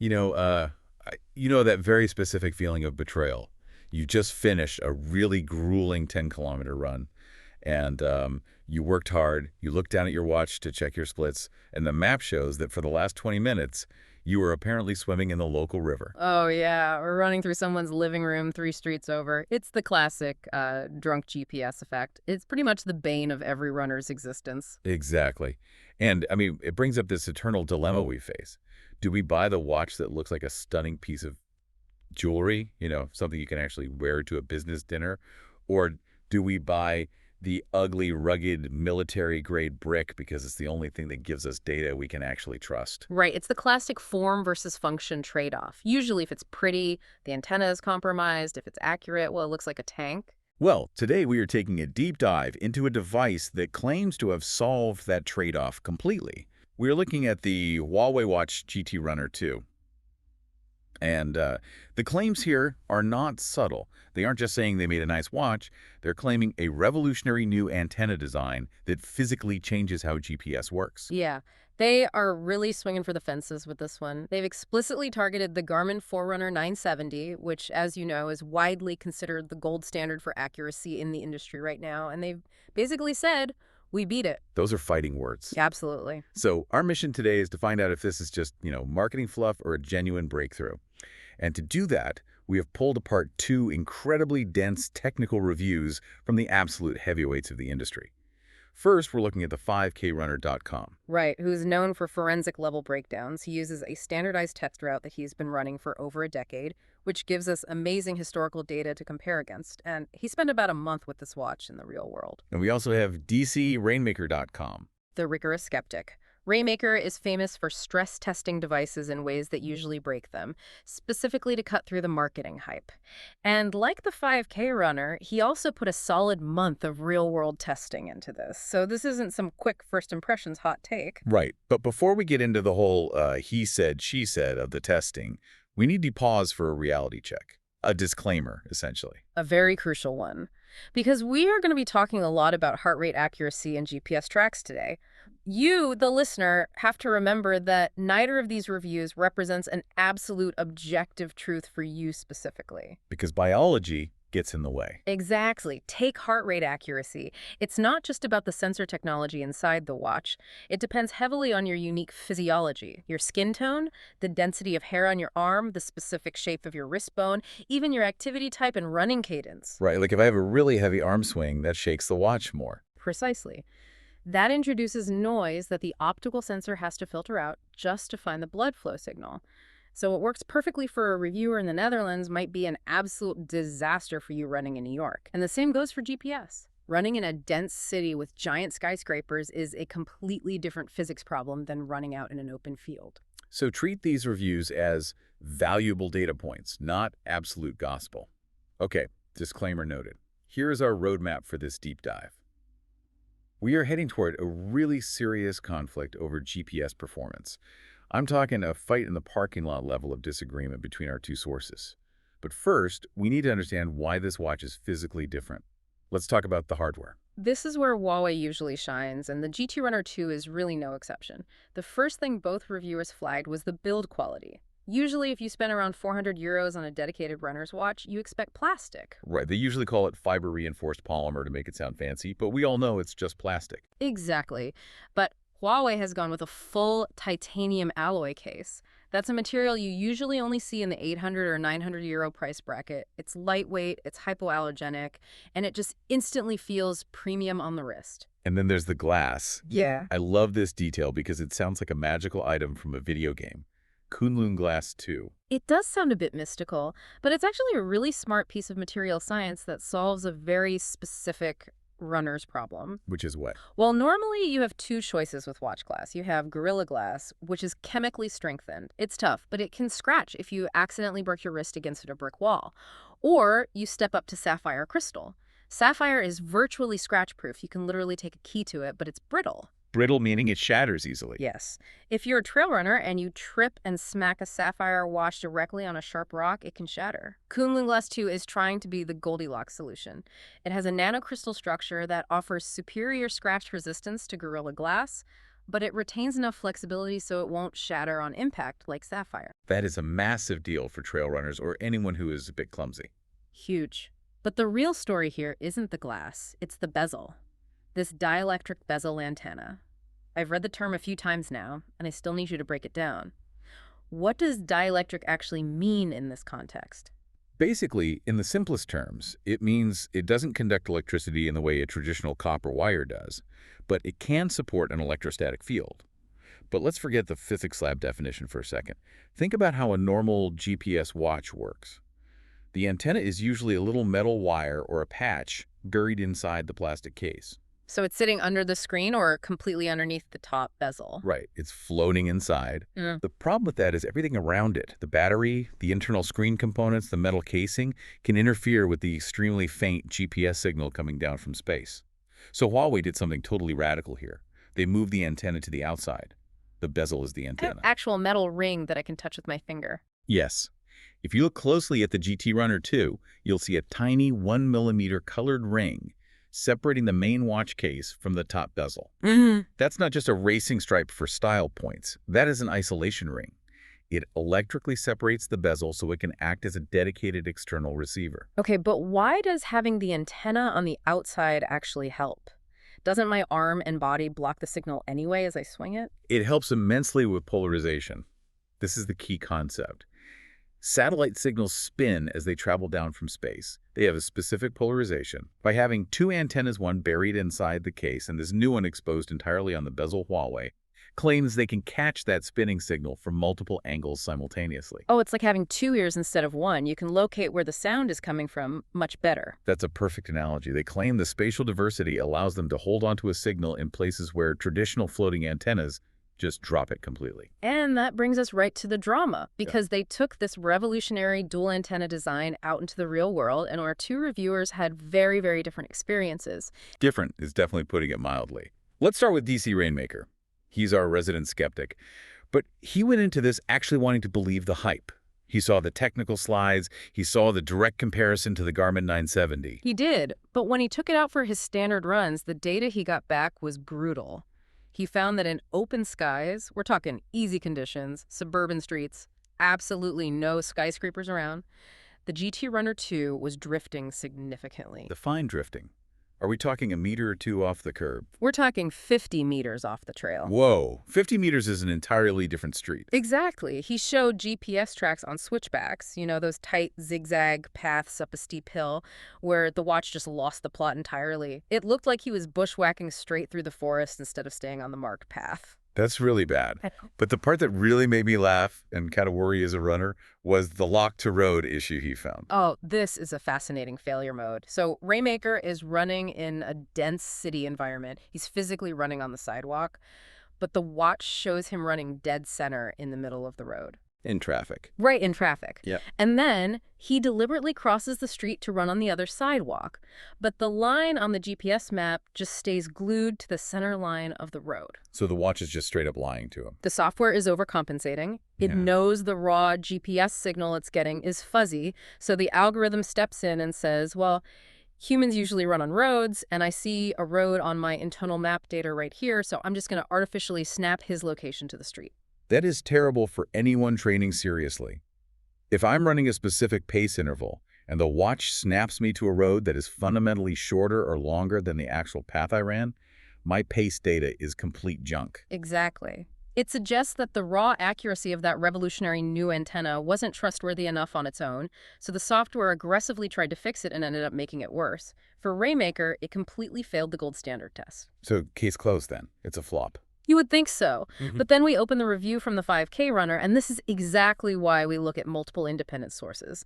You know, you know that very specific feeling of betrayal. You just finished a really grueling 10-kilometer run, and you worked hard. You look down at your watch to check your splits, and the map shows that for the last 20 minutes, you were apparently swimming in the local river. Oh, yeah, or running through someone's living room 3 streets over. It's the classic drunk GPS effect. It's pretty much the bane of every runner's existence. Exactly. And, I mean, it brings up this eternal dilemma we face. Do we buy the watch that looks like a stunning piece of jewelry, something you can actually wear to a business dinner? Or do we buy the ugly, rugged, military-grade brick because it's the only thing that gives us data we can actually trust? Right, it's the classic form versus function trade-off. Usually if it's pretty, the antenna is compromised. If it's accurate, well, it looks like a tank. Well, today we are taking a deep dive into a device that claims to have solved that trade-off completely. We are looking at the Huawei Watch GT Runner 2. And the claims here are not subtle. They aren't just saying they made a nice watch. They're claiming a revolutionary new antenna design that physically changes how GPS works. Yeah, they are really swinging for the fences with this one. They've explicitly targeted the Garmin Forerunner 970, which, as you know, is widely considered the gold standard for accuracy in the industry right now. And they've basically said, we beat it. Those are fighting words. Absolutely. So our mission today is to find out if this is just, marketing fluff or a genuine breakthrough. And to do that, we have pulled apart two incredibly dense technical reviews from the absolute heavyweights of the industry. First, we're looking at the 5krunner.com. Right, who's known for forensic level breakdowns. He uses a standardized test route that he's been running for over a decade, which gives us amazing historical data to compare against. And he spent about a month with this watch in the real world. And we also have DCRainmaker.com. The rigorous skeptic. Rainmaker is famous for stress testing devices in ways that usually break them, specifically to cut through the marketing hype. And like the 5K runner, he also put a solid month of real-world testing into this. So this isn't some quick first impressions hot take. Right. But before we get into the whole he said, she said of the testing, we need to pause for a reality check. A disclaimer, essentially. A very crucial one. Because we are going to be talking a lot about heart rate accuracy and GPS tracks today. You, the listener, have to remember that neither of these reviews represents an absolute objective truth for you specifically. Because biology gets in the way. Exactly. Take heart rate accuracy. It's not just about the sensor technology inside the watch. It depends heavily on your unique physiology, your skin tone, the density of hair on your arm, the specific shape of your wrist bone, even your activity type and running cadence. Right, like if I have a really heavy arm swing, that shakes the watch more. Precisely. That introduces noise that the optical sensor has to filter out just to find the blood flow signal. So what works perfectly for a reviewer in the Netherlands might be an absolute disaster for you running in New York. And the same goes for GPS. Running in a dense city with giant skyscrapers is a completely different physics problem than running out in an open field. So treat these reviews as valuable data points, not absolute gospel. Okay, disclaimer noted. Here is our roadmap for this deep dive. We are heading toward a really serious conflict over GPS performance. I'm talking a fight in the parking lot level of disagreement between our two sources. But first, we need to understand why this watch is physically different. Let's talk about the hardware. This is where Huawei usually shines, and the GT Runner 2 is really no exception. The first thing both reviewers flagged was the build quality. Usually, if you spend around 400 euros on a dedicated runner's watch, you expect plastic. Right, they usually call it fiber-reinforced polymer to make it sound fancy, but we all know it's just plastic. Exactly. But Huawei has gone with a full titanium alloy case. That's a material you usually only see in the 800 or 900 euro price bracket. It's lightweight, it's hypoallergenic, and it just instantly feels premium on the wrist. And then there's the glass. Yeah. I love this detail because it sounds like a magical item from a video game. Kunlun Glass 2. It does sound a bit mystical, but it's actually a really smart piece of material science that solves a very specific runner's problem. Which is what? Well, normally you have two choices with watch glass. You have Gorilla Glass, which is chemically strengthened. It's tough, but it can scratch if you accidentally break your wrist against a brick wall. Or you step up to sapphire crystal. Sapphire is virtually scratch-proof. You can literally take a key to it, but it's brittle. Brittle meaning it shatters easily. Yes. If you're a trail runner and you trip and smack a sapphire watch directly on a sharp rock, it can shatter. Kunlun Glass 2 is trying to be the Goldilocks solution. It has a nanocrystal structure that offers superior scratch resistance to Gorilla Glass, but it retains enough flexibility so it won't shatter on impact like sapphire. That is a massive deal for trail runners or anyone who is a bit clumsy. Huge. But the real story here isn't the glass, it's the bezel. This dielectric bezel antenna. I've read the term a few times now, and I still need you to break it down. What does dielectric actually mean in this context? Basically, in the simplest terms, it means it doesn't conduct electricity in the way a traditional copper wire does, but it can support an electrostatic field. But let's forget the physics lab definition for a second. Think about how a normal GPS watch works. The antenna is usually a little metal wire or a patch buried inside the plastic case. So it's sitting under the screen or completely underneath the top bezel? Right, it's floating inside. Mm. The problem with that is everything around it, the battery, the internal screen components, the metal casing, can interfere with the extremely faint GPS signal coming down from space. So Huawei did something totally radical here. They moved the antenna to the outside. The bezel is the antenna. An actual metal ring that I can touch with my finger. Yes. If you look closely at the GT Runner 2, you'll see a tiny 1 millimeter colored ring separating the main watch case from the top bezel. That's not just a racing stripe for style points. That is an isolation ring. It electrically separates the bezel so it can act as a dedicated external receiver. Okay, but why does having the antenna on the outside actually help? Doesn't my arm and body block the signal anyway as I swing it? It helps immensely with polarization. This is the key concept. Satellite signals spin as they travel down from space. They have a specific polarization. By having two antennas, one buried inside the case and this new one exposed entirely on the bezel, Huawei claims they can catch that spinning signal from multiple angles simultaneously. Oh, it's like having two ears instead of one. You can locate where the sound is coming from much better. That's a perfect analogy. They claim the spatial diversity allows them to hold onto a signal in places where traditional floating antennas just drop it completely. And that brings us right to the drama, because they took this revolutionary dual antenna design out into the real world, and our two reviewers had very, very different experiences. Different is definitely putting it mildly. Let's start with DCRainmaker. He's our resident skeptic. But he went into this actually wanting to believe the hype. He saw the technical slides. He saw the direct comparison to the Garmin 970. He did, but when he took it out for his standard runs, the data he got back was brutal. He found that in open skies, we're talking easy conditions, suburban streets, absolutely no skyscrapers around, the GT Runner 2 was drifting significantly. Define drifting. Are we talking a meter or two off the curb? We're talking 50 meters off the trail. Whoa, 50 meters is an entirely different street. Exactly. He showed GPS tracks on switchbacks, you know, those tight zigzag paths up a steep hill where the watch just lost the plot entirely. It looked like he was bushwhacking straight through the forest instead of staying on the marked path. That's really bad. But the part that really made me laugh and kind of worry as a runner was the lock to road issue he found. Oh, this is a fascinating failure mode. So Rainmaker is running in a dense city environment. He's physically running on the sidewalk, but the watch shows him running dead center in the middle of the road. In traffic. Right, in traffic. Yep. And then he deliberately crosses the street to run on the other sidewalk. But the line on the GPS map just stays glued to the center line of the road. So the watch is just straight up lying to him. The software is overcompensating. It knows the raw GPS signal it's getting is fuzzy, so the algorithm steps in and says, well, humans usually run on roads, and I see a road on my internal map data right here, so I'm just going to artificially snap his location to the street. That is terrible for anyone training seriously. If I'm running a specific pace interval and the watch snaps me to a road that is fundamentally shorter or longer than the actual path I ran, my pace data is complete junk. Exactly. It suggests that the raw accuracy of that revolutionary new antenna wasn't trustworthy enough on its own, so the software aggressively tried to fix it and ended up making it worse. For Rainmaker, it completely failed the gold standard test. So case closed then. It's a flop. You would think so. But then we open the review from the 5K runner, and this is exactly why we look at multiple independent sources.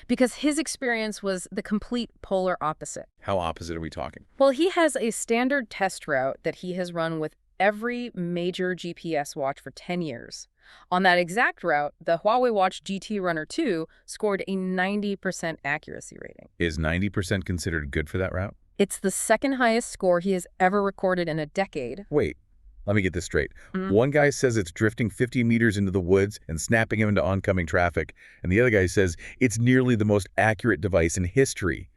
Because his experience was the complete polar opposite. How opposite are we talking? Well, he has a standard test route that he has run with every major GPS watch for 10 years. On that exact route, the Huawei Watch GT Runner 2 scored a 90% accuracy rating. Is 90% considered good for that route? It's the second highest score he has ever recorded in a decade. Wait. Let me get this straight. One guy says it's drifting 50 meters into the woods and snapping him into oncoming traffic, and the other guy says it's nearly the most accurate device in history.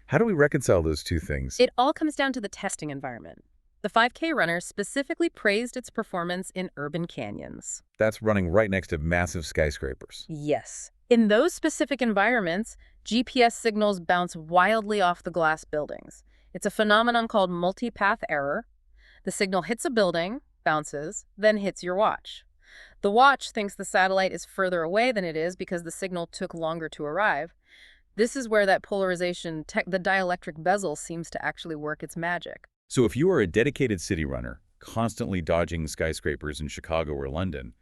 How do we reconcile those two things? It all comes down to the testing environment. The 5K runner specifically praised its performance in urban canyons. That's running right next to massive skyscrapers. Yes. In those specific environments, GPS signals bounce wildly off the glass buildings. It's a phenomenon called multipath error. The signal hits a building, bounces, then hits your watch. The watch thinks the satellite is further away than it is because the signal took longer to arrive. This is where that polarization, the dielectric bezel, seems to actually work its magic. So if you are a dedicated city runner, constantly dodging skyscrapers in Chicago or London,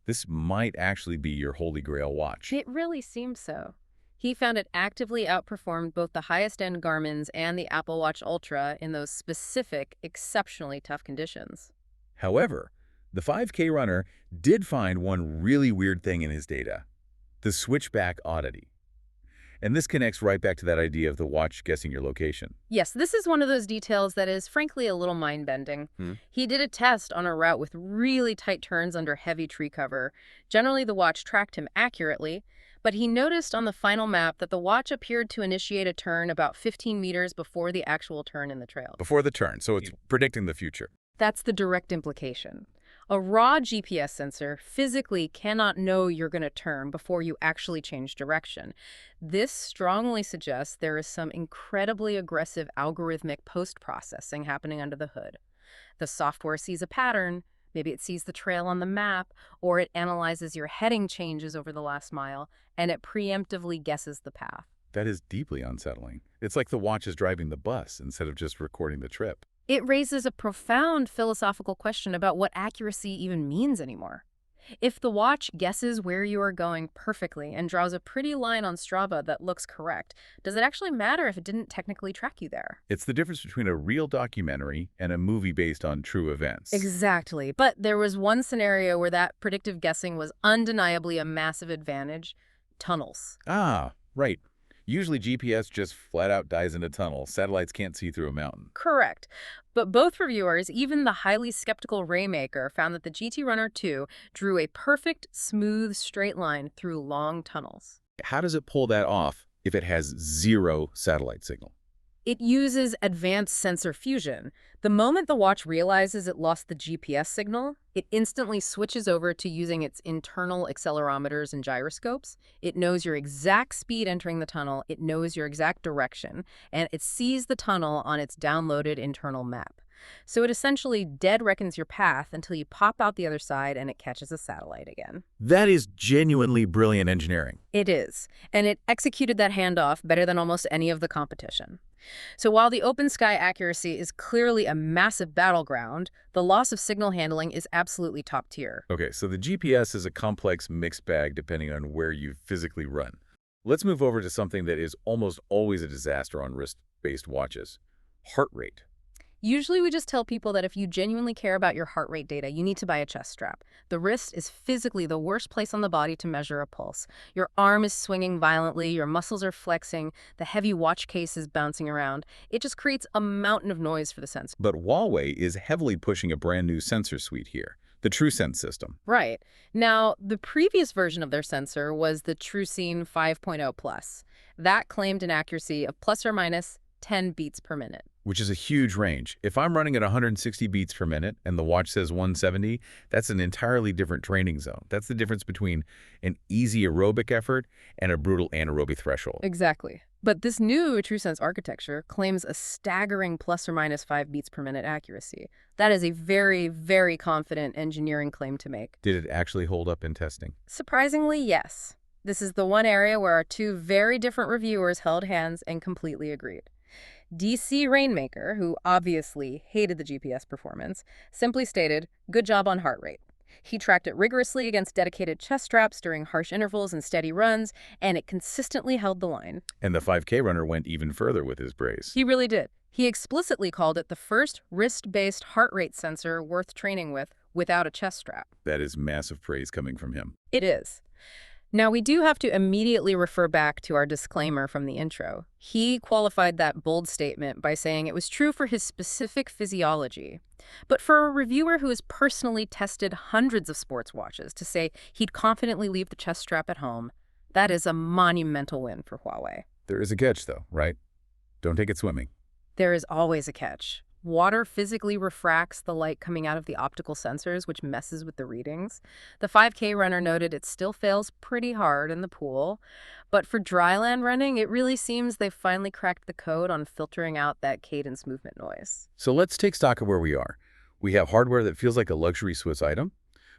this might actually be your holy grail watch. It really seems so. He found it actively outperformed both the highest-end Garmin's and the Apple Watch Ultra in those specific, exceptionally tough conditions. However, the 5K runner did find one really weird thing in his data, the switchback oddity. And this connects right back to that idea of the watch guessing your location. Yes, this is one of those details that is, frankly, a little mind-bending. He did a test on a route with really tight turns under heavy tree cover. Generally, the watch tracked him accurately, but he noticed on the final map that the watch appeared to initiate a turn about 15 meters before the actual turn in the trail. Before the turn, so it's predicting the future. That's the direct implication. A raw GPS sensor physically cannot know you're going to turn before you actually change direction. This strongly suggests there is some incredibly aggressive algorithmic post-processing happening under the hood. The software sees a pattern, maybe it sees the trail on the map, or it analyzes your heading changes over the last mile, and it preemptively guesses the path. That is deeply unsettling. It's like the watch is driving the bus instead of just recording the trip. It raises a profound philosophical question about what accuracy even means anymore. If the watch guesses where you are going perfectly and draws a pretty line on Strava that looks correct, does it actually matter if it didn't technically track you there? It's the difference between a real documentary and a movie based on true events. Exactly. But there was one scenario where that predictive guessing was undeniably a massive advantage: tunnels. Ah, right. Usually GPS just flat out dies in a tunnel. Satellites can't see through a mountain. Correct. But both reviewers, even the highly skeptical Rainmaker, found that the GT Runner 2 drew a perfect, smooth, straight line through long tunnels. How does it pull that off if it has zero satellite signal? It uses advanced sensor fusion. The moment the watch realizes it lost the GPS signal, it instantly switches over to using its internal accelerometers and gyroscopes. It knows your exact speed entering the tunnel, it knows your exact direction, and it sees the tunnel on its downloaded internal map. So it essentially dead reckons your path until you pop out the other side and it catches a satellite again. That is genuinely brilliant engineering. It is, and it executed that handoff better than almost any of the competition. So while the open sky accuracy is clearly a massive battleground, the loss of signal handling is absolutely top tier. Okay, so the GPS is a complex mixed bag depending on where you physically run. Let's move over to something that is almost always a disaster on wrist-based watches: heart rate. Usually we just tell people that if you genuinely care about your heart rate data, you need to buy a chest strap. The wrist is physically the worst place on the body to measure a pulse. Your arm is swinging violently, your muscles are flexing, the heavy watch case is bouncing around. It just creates a mountain of noise for the sensor. But Huawei is heavily pushing a brand new sensor suite here, the TruSense system. Right. Now, the previous version of their sensor was the TruSense 5.0 Plus. That claimed an accuracy of plus or minus 10 beats per minute. Which is a huge range. If I'm running at 160 beats per minute and the watch says 170, that's an entirely different training zone. That's the difference between an easy aerobic effort and a brutal anaerobic threshold. Exactly. But this new TruSense architecture claims a staggering plus or minus 5 beats per minute accuracy. That is a very, very confident engineering claim to make. Did it actually hold up in testing? Surprisingly, yes. This is the one area where our two very different reviewers held hands and completely agreed. DCRainmaker, who obviously hated the GPS performance, simply stated, "Good job on heart rate." He tracked it rigorously against dedicated chest straps during harsh intervals and steady runs, and it consistently held the line. And the 5K runner went even further with his praise. He really did. He explicitly called it the first wrist-based heart rate sensor worth training with without a chest strap. That is massive praise coming from him. It is. Now, we do have to immediately refer back to our disclaimer from the intro. He qualified that bold statement by saying it was true for his specific physiology. But for a reviewer who has personally tested hundreds of sports watches to say he'd confidently leave the chest strap at home, that is a monumental win for Huawei. There is a catch, though, right? Don't take it swimming. There is always a catch. Water physically refracts the light coming out of the optical sensors, which messes with the readings. The 5K runner noted it still fails pretty hard in the pool, but for dryland running, it really seems they've finally cracked the code on filtering out that cadence movement noise. So let's take stock of where we are. We have hardware that feels like a luxury Swiss item.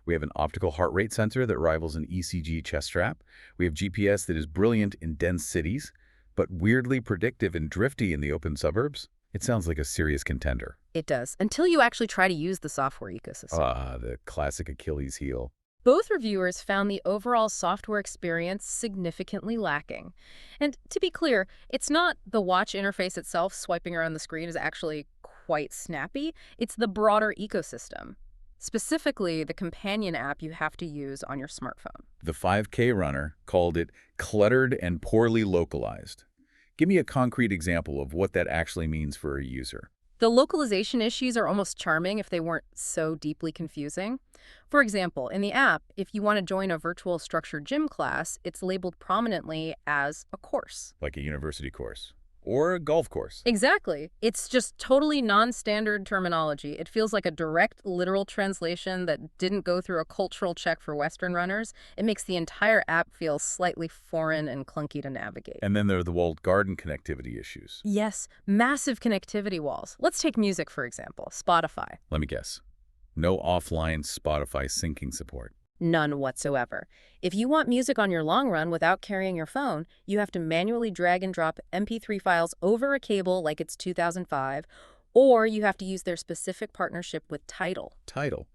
We have an optical heart rate sensor that rivals an ECG chest strap. We have GPS that is brilliant in dense cities, but weirdly predictive and drifty in the open suburbs. It sounds like a serious contender. It does, until you actually try to use the software ecosystem. Ah, the classic Achilles heel. Both reviewers found the overall software experience significantly lacking. And to be clear, it's not the watch interface itself swiping around the screen is actually quite snappy. It's the broader ecosystem. Specifically, the companion app you have to use on your smartphone. The 5K runner called it cluttered and poorly localized. Give me a concrete example of what that actually means for a user. The localization issues are almost charming if they weren't so deeply confusing. For example, in the app, if you want to join a virtual structured gym class, it's labeled prominently as a course. Like a university course or a golf course. Exactly. It's just totally non-standard terminology. It feels like a direct, literal translation that didn't go through a cultural check for Western runners. It makes the entire app feel slightly foreign and clunky to navigate. And then there are the walled garden connectivity issues. Yes, massive connectivity walls. Let's take music, for example. Spotify. Let me guess. No offline Spotify syncing support. None whatsoever. If you want music on your long run without carrying your phone, you have to manually drag and drop MP3 files over a cable like it's 2005, or you have to use their specific partnership with Tidal. Tidal.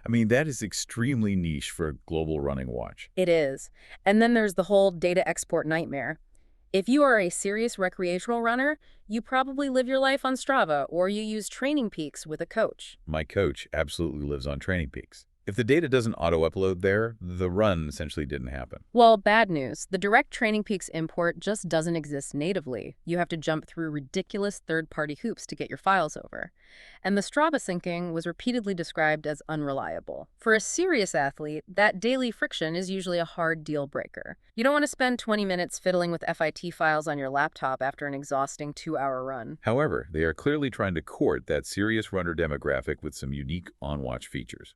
I mean, that is extremely niche for a global running watch. It is. And then there's the whole data export nightmare. If you are a serious recreational runner, you probably live your life on Strava, or you use TrainingPeaks with a coach. My coach absolutely lives on TrainingPeaks. If the data doesn't auto-upload there, the run essentially didn't happen. Well, bad news. The direct TrainingPeaks import just doesn't exist natively. You have to jump through ridiculous third-party hoops to get your files over. And the Strava syncing was repeatedly described as unreliable. For a serious athlete, that daily friction is usually a hard deal breaker. You don't want to spend 20 minutes fiddling with FIT files on your laptop after an exhausting 2-hour run. However, they are clearly trying to court that serious runner demographic with some unique on-watch features.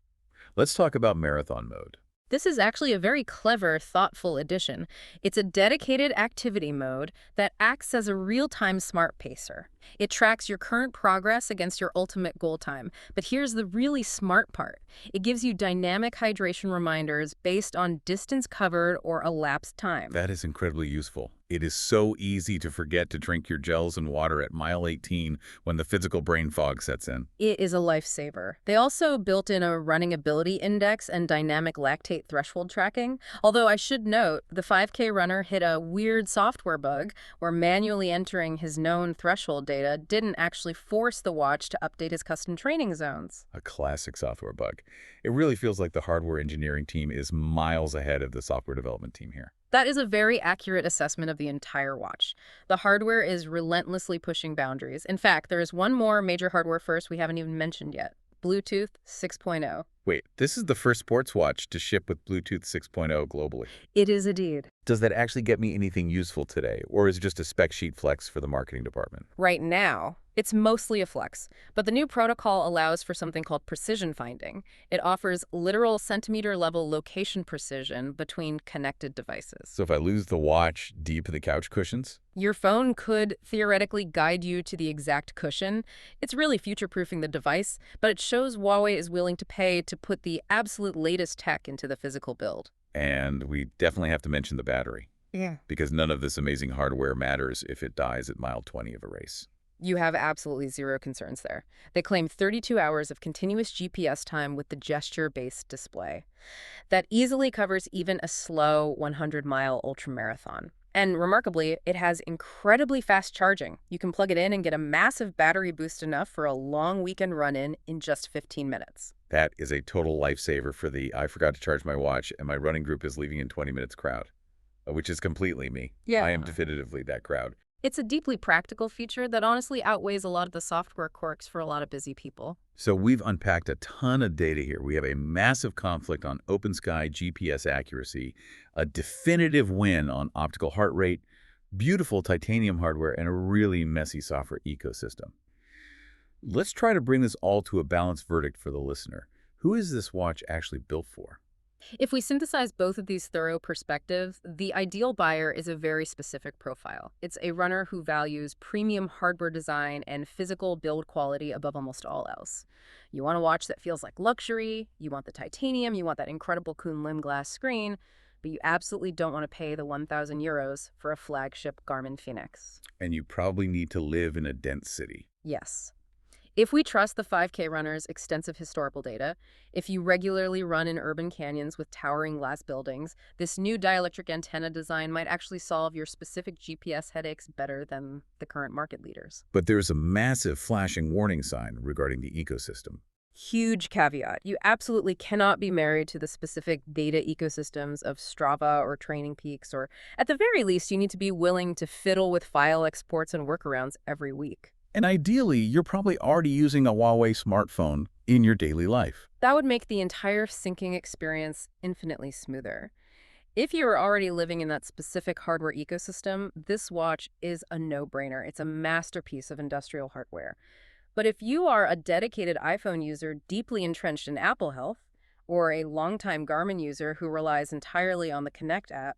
Let's talk about marathon mode. This is actually a very clever, thoughtful addition. It's a dedicated activity mode that acts as a real-time smart pacer. It tracks your current progress against your ultimate goal time. But here's the really smart part. It gives you dynamic hydration reminders based on distance covered or elapsed time. That is incredibly useful. It is so easy to forget to drink your gels and water at mile 18 when the physical brain fog sets in. It is a lifesaver. They also built in a running ability index and dynamic lactate threshold tracking. Although I should note, the 5K runner hit a weird software bug where manually entering his known threshold data didn't actually force the watch to update his custom training zones. A classic software bug. It really feels like the hardware engineering team is miles ahead of the software development team here. That is a very accurate assessment of the entire watch. The hardware is relentlessly pushing boundaries. In fact, there is one more major hardware first we haven't even mentioned yet. Bluetooth 6.0. Wait, this is the first sports watch to ship with Bluetooth 6.0 globally. It is indeed. Does that actually get me anything useful today, or is it just a spec sheet flex for the marketing department? Right now, it's mostly a flex, but the new protocol allows for something called precision finding. It offers literal centimeter-level location precision between connected devices. So if I lose the watch deep in the couch cushions? Your phone could theoretically guide you to the exact cushion. It's really future-proofing the device, but it shows Huawei is willing to pay to put the absolute latest tech into the physical build. And we definitely have to mention the battery. Yeah. Because none of this amazing hardware matters if it dies at mile 20 of a race. You have absolutely zero concerns there. They claim 32 hours of continuous GPS time with the gesture-based display. That easily covers even a slow 100-mile ultramarathon. And remarkably, it has incredibly fast charging. You can plug it in and get a massive battery boost enough for a long weekend run-in just 15 minutes. That is a total lifesaver for the I forgot to charge my watch and my running group is leaving in 20 minutes crowd, which is completely me. Yeah. I am definitively that crowd. It's a deeply practical feature that honestly outweighs a lot of the software quirks for a lot of busy people. So we've unpacked a ton of data here. We have a massive conflict on open sky GPS accuracy, a definitive win on optical heart rate, beautiful titanium hardware, and a really messy software ecosystem. Let's try to bring this all to a balanced verdict for the listener. Who is this watch actually built for? If we synthesize both of these thorough perspectives, the ideal buyer is a very specific profile. It's a runner who values premium hardware design and physical build quality above almost all else. You want a watch that feels like luxury, you want the titanium, you want that incredible Kunlun Glass screen, but you absolutely don't want to pay the 1,000 euros for a flagship Garmin Phoenix. And you probably need to live in a dense city. Yes. If we trust the 5krunner's extensive historical data, if you regularly run in urban canyons with towering glass buildings, this new dielectric antenna design might actually solve your specific GPS headaches better than the current market leaders. But there's a massive flashing warning sign regarding the ecosystem. Huge caveat. You absolutely cannot be married to the specific data ecosystems of Strava or TrainingPeaks, or at the very least, you need to be willing to fiddle with file exports and workarounds every week. And ideally, you're probably already using a Huawei smartphone in your daily life. That would make the entire syncing experience infinitely smoother. If you are already living in that specific hardware ecosystem, this watch is a no-brainer. It's a masterpiece of industrial hardware. But if you are a dedicated iPhone user deeply entrenched in Apple Health, or a longtime Garmin user who relies entirely on the Connect app,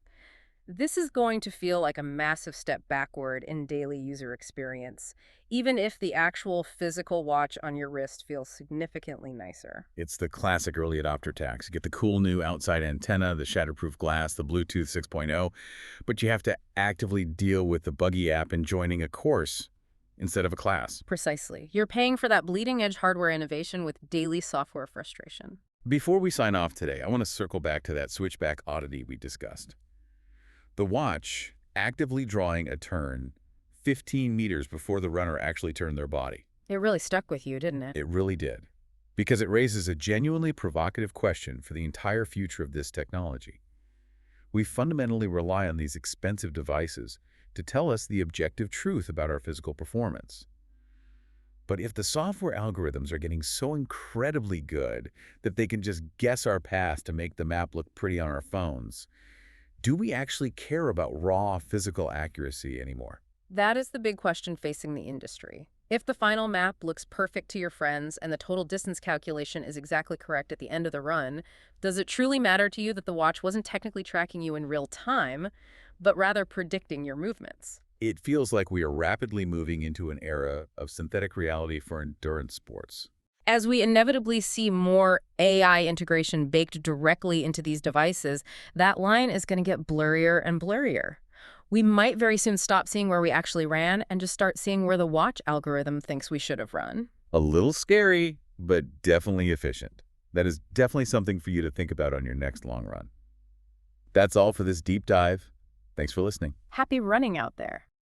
this is going to feel like a massive step backward in daily user experience, even if the actual physical watch on your wrist feels significantly nicer. It's the classic early adopter tax. You get the cool new outside antenna, the shatterproof glass, the Bluetooth 6.0, but you have to actively deal with the buggy app and joining a course instead of a class. Precisely. You're paying for that bleeding-edge hardware innovation with daily software frustration. Before we sign off today, I want to circle back to that switchback oddity we discussed. The watch actively drawing a turn 15 meters before the runner actually turned their body. It really stuck with you, didn't it? It really did. Because it raises a genuinely provocative question for the entire future of this technology. We fundamentally rely on these expensive devices to tell us the objective truth about our physical performance. But if the software algorithms are getting so incredibly good that they can just guess our path to make the map look pretty on our phones, do we actually care about raw physical accuracy anymore? That is the big question facing the industry. If the final map looks perfect to your friends and the total distance calculation is exactly correct at the end of the run, does it truly matter to you that the watch wasn't technically tracking you in real time, but rather predicting your movements? It feels like we are rapidly moving into an era of synthetic reality for endurance sports. As we inevitably see more AI integration baked directly into these devices, that line is going to get blurrier and blurrier. We might very soon stop seeing where we actually ran and just start seeing where the watch algorithm thinks we should have run. A little scary, but definitely efficient. That is definitely something for you to think about on your next long run. That's all for this deep dive. Thanks for listening. Happy running out there.